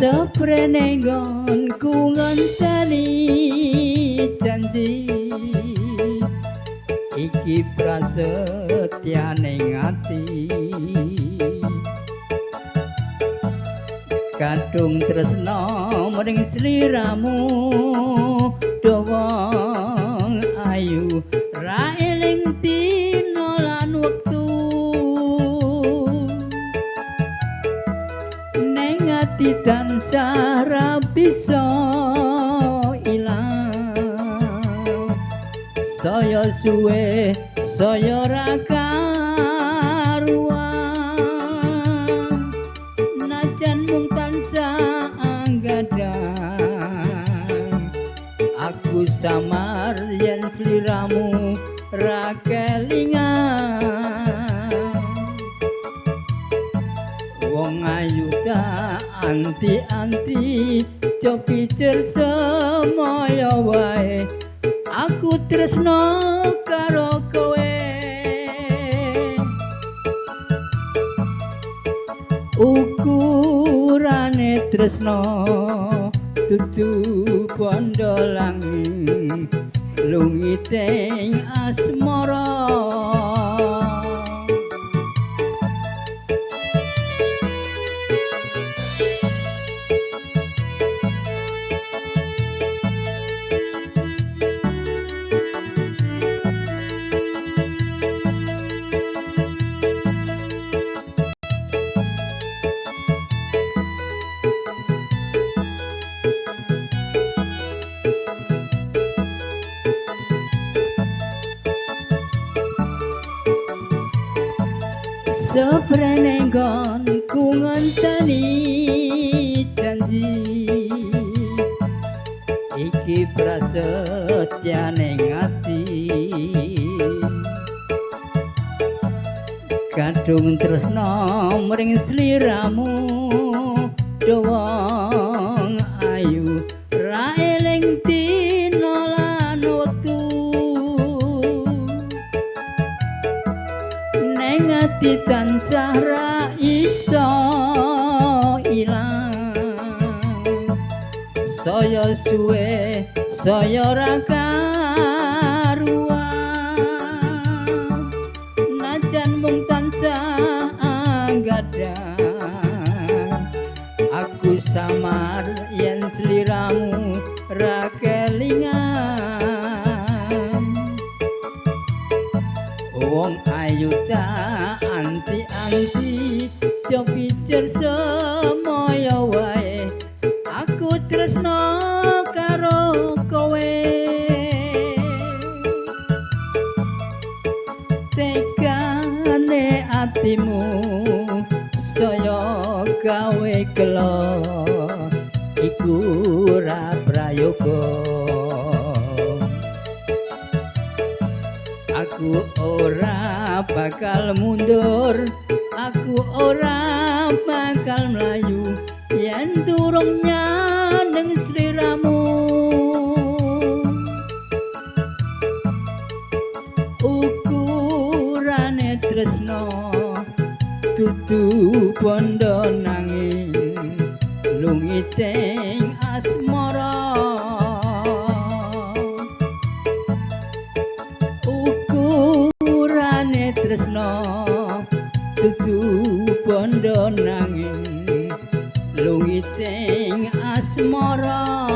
Seprene nggonku ngenteni janji iki prasetyane ngati kadung tresna mring sliramu dawa ayu ra eling dina lan wektu ning ati tansah ra bisa ilang saya suwe saya ra karuan najan mung tansah anggadang aku samar yen sliramu ra kelingan wong ayu tak anti-anti jo pijer semoyo wae aku tresno karo kowe ukurane tresno dudu bondo langing lungiting asmara Seprene nggonku ngenteni janji iki prasetyane ngati kadung tresna mring sliramu dawa ayu ra eling dina lan wektu ning ati tansah ra iso ilang saya suwe saya ra karuan najan mung tansah anggadang aku samar yen sliramu ra kelingan wong ayu tak anti-anti jo pijer semoyo wae aku tresno karo kowe tekane atimu saya gawe kelo iku ra prayoga aku ora bakal mundur aku ora bakal mlayu yen durung nyaneng sliramu ukurane tresno dudu bondo nanging lungiting asmara tresno dudu bondo nanging lungiting asmara